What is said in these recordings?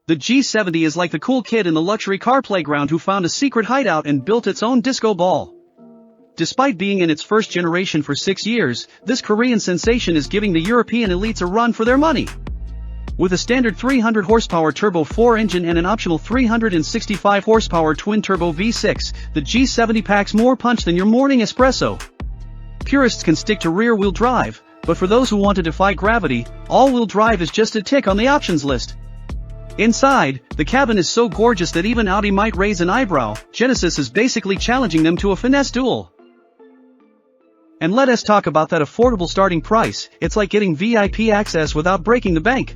The G70 is like the cool kid in the luxury car playground who found a secret hideout and built its own disco ball. Despite being in its first generation for 6 years, this Korean sensation is giving the European elites a run for their money. With a standard 300 horsepower turbo 4 engine and an optional 365 horsepower twin-turbo V6, the G70 packs more punch than your morning espresso. Purists can stick to rear-wheel drive, but for those who want to defy gravity, all-wheel drive is just a tick on the options list. Inside, the cabin is so gorgeous that even Audi might raise an eyebrow. Genesis is basically challenging them to a finesse duel. And let us talk about that affordable starting price. It's like getting VIP access without breaking the bank.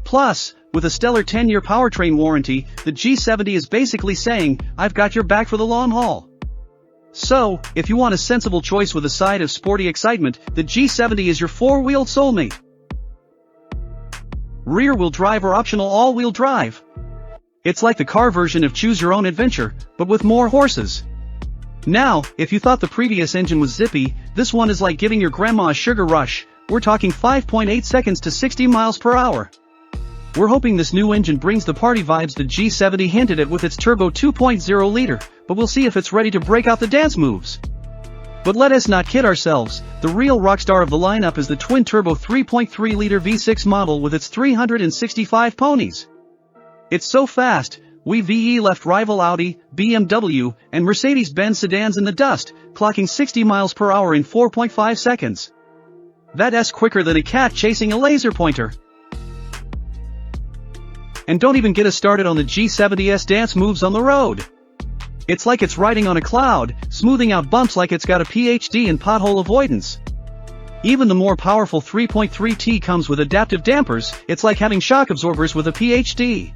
Plus, with a stellar 10-year powertrain warranty, the G70 is basically saying, I've got your back for the long haul. So, if you want a sensible choice with a side of sporty excitement, the G70 is your four-wheeled soulmate. Rear-wheel drive or optional all-wheel drive. It's like the car version of Choose Your Own Adventure, but with more horses. Now, if you thought the previous engine was zippy, this one is like giving your grandma a sugar rush. We're talking 5.8 seconds to 60 miles per hour. We're hoping this new engine brings the party vibes the G70 hinted at with its turbo 2.0 liter, but we'll see if it's ready to break out the dance moves. But let us not kid ourselves, the real rockstar of the lineup is the twin-turbo 3.3-liter V6 model with its 365 ponies. It's so fast, we VE left rival Audi, BMW, and Mercedes-Benz sedans in the dust, clocking 60 miles per hour in 4.5 seconds. That's quicker than a cat chasing a laser pointer. And don't even get us started on the G70's dance moves on the road. It's like it's riding on a cloud, smoothing out bumps like it's got a PhD in pothole avoidance. Even the more powerful 3.3T comes with adaptive dampers. It's like having shock absorbers with a PhD.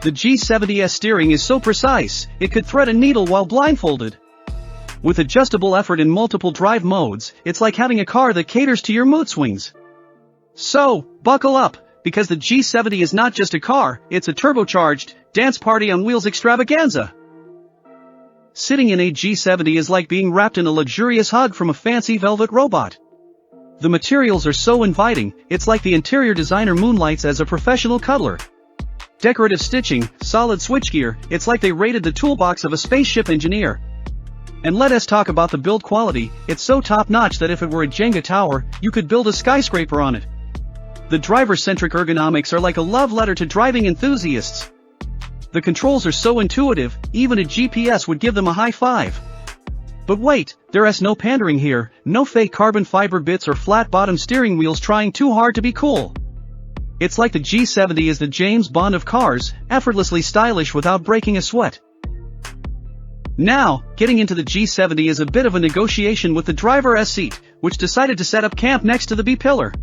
The G70's steering is so precise, it could thread a needle while blindfolded. With adjustable effort in multiple drive modes, it's like having a car that caters to your mood swings. So, buckle up, because the G70 is not just a car, it's a turbocharged, dance party on wheels extravaganza. Sitting in a G70 is like being wrapped in a luxurious hug from a fancy velvet robot. The materials are so inviting, it's like the interior designer moonlights as a professional cuddler. Decorative stitching, solid switchgear, it's like they raided the toolbox of a spaceship engineer. And let us talk about the build quality. It's so top-notch that if it were a Jenga tower, you could build a skyscraper on it. The driver-centric ergonomics are like a love letter to driving enthusiasts. The controls are so intuitive, even a GPS would give them a high five. But wait, there's no pandering here, no fake carbon fiber bits or flat-bottom steering wheels trying too hard to be cool. It's like the G70 is the James Bond of cars, effortlessly stylish without breaking a sweat. Now, getting into the G70 is a bit of a negotiation with the driver's seat, which decided to set up camp next to the B-pillar.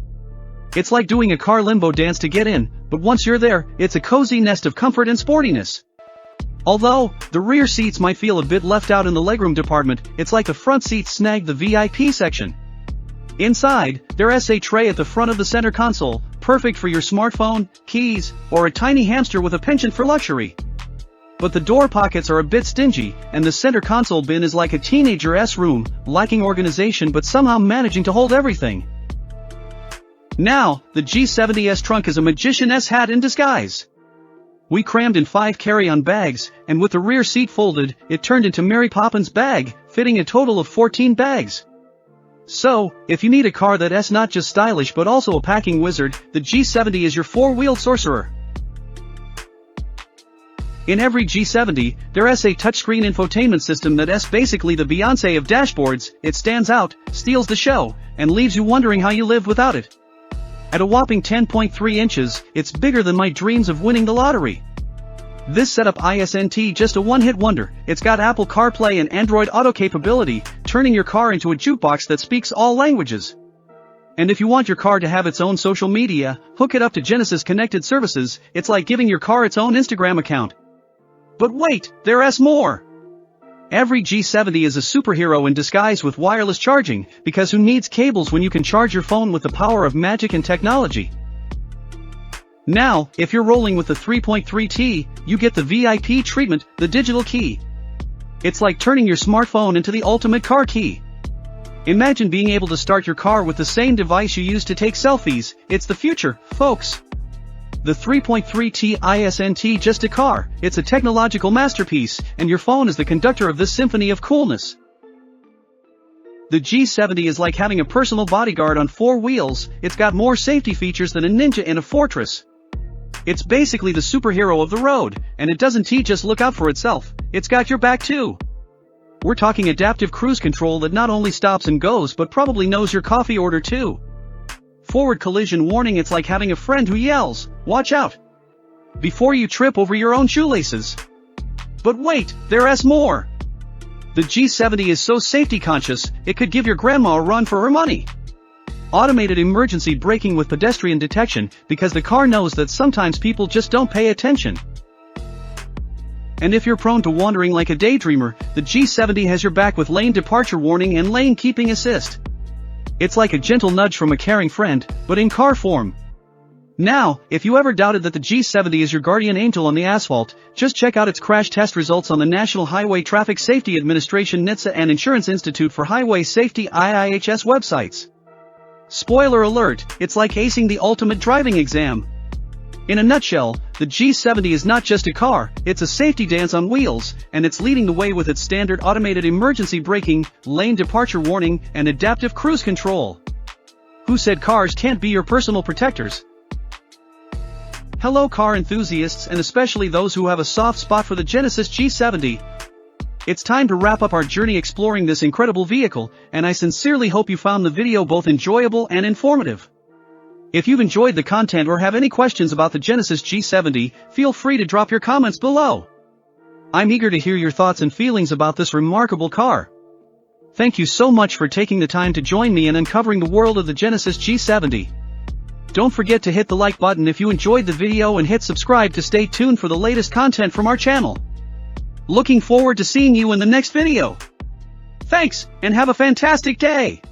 It's like doing a car limbo dance to get in, but once you're there, it's a cozy nest of comfort and sportiness. Although, the rear seats might feel a bit left out in the legroom department, it's like the front seats snagged the VIP section. Inside, there's a tray at the front of the center console, perfect for your smartphone, keys, or a tiny hamster with a penchant for luxury. But the door pockets are a bit stingy, and the center console bin is like a teenager's room, lacking organization but somehow managing to hold everything. Now, the G70's trunk is a magician's hat in disguise. We crammed in 5 carry-on bags, and with the rear seat folded, it turned into Mary Poppins' bag, fitting a total of 14 bags. So, if you need a car that's not just stylish but also a packing wizard, the G70 is your four-wheeled sorcerer. In every G70, there's a touchscreen infotainment system that's basically the Beyoncé of dashboards. It stands out, steals the show, and leaves you wondering how you live without it. At a whopping 10.3 inches, it's bigger than my dreams of winning the lottery. This setup isn't just a one-hit wonder. It's got Apple CarPlay and Android Auto capability, turning your car into a jukebox that speaks all languages. And if you want your car to have its own social media, hook it up to Genesis connected services. It's like giving your car its own Instagram account. But wait, there's more! Every G70 is a superhero in disguise with wireless charging, because who needs cables when you can charge your phone with the power of magic and technology? Now, if you're rolling with the 3.3T, you get the VIP treatment, the digital key. It's like turning your smartphone into the ultimate car key. Imagine being able to start your car with the same device you use to take selfies. It's the future, folks. The 3.3T isn't just a car, it's a technological masterpiece, and your phone is the conductor of this symphony of coolness. The G70 is like having a personal bodyguard on 4 wheels. It's got more safety features than a ninja in a fortress. It's basically the superhero of the road, and it doesn't just look out for itself, it's got your back too. We're talking adaptive cruise control that not only stops and goes but probably knows your coffee order too. Forward collision warning, it's like having a friend who yells, "Watch out!" before you trip over your own shoelaces. But wait, there's more! The G70 is so safety conscious, it could give your grandma a run for her money. Automated emergency braking with pedestrian detection, because the car knows that sometimes people just don't pay attention. And if you're prone to wandering like a daydreamer, the G70 has your back with lane departure warning and lane keeping assist. It's like a gentle nudge from a caring friend, but in car form. Now, if you ever doubted that the G70 is your guardian angel on the asphalt, just check out its crash test results on the National Highway Traffic Safety Administration NHTSA and Insurance Institute for Highway Safety IIHS websites. Spoiler alert, it's like acing the ultimate driving exam. In a nutshell, the G70 is not just a car, it's a safety dance on wheels, and it's leading the way with its standard automated emergency braking, lane departure warning, and adaptive cruise control. Who said cars can't be your personal protectors? Hello car enthusiasts, and especially those who have a soft spot for the Genesis G70. It's time to wrap up our journey exploring this incredible vehicle, and I sincerely hope you found the video both enjoyable and informative. If you've enjoyed the content or have any questions about the Genesis G70, feel free to drop your comments below. I'm eager to hear your thoughts and feelings about this remarkable car. Thank you so much for taking the time to join me in uncovering the world of the Genesis G70. Don't forget to hit the like button if you enjoyed the video and hit subscribe to stay tuned for the latest content from our channel. Looking forward to seeing you in the next video. Thanks, and have a fantastic day!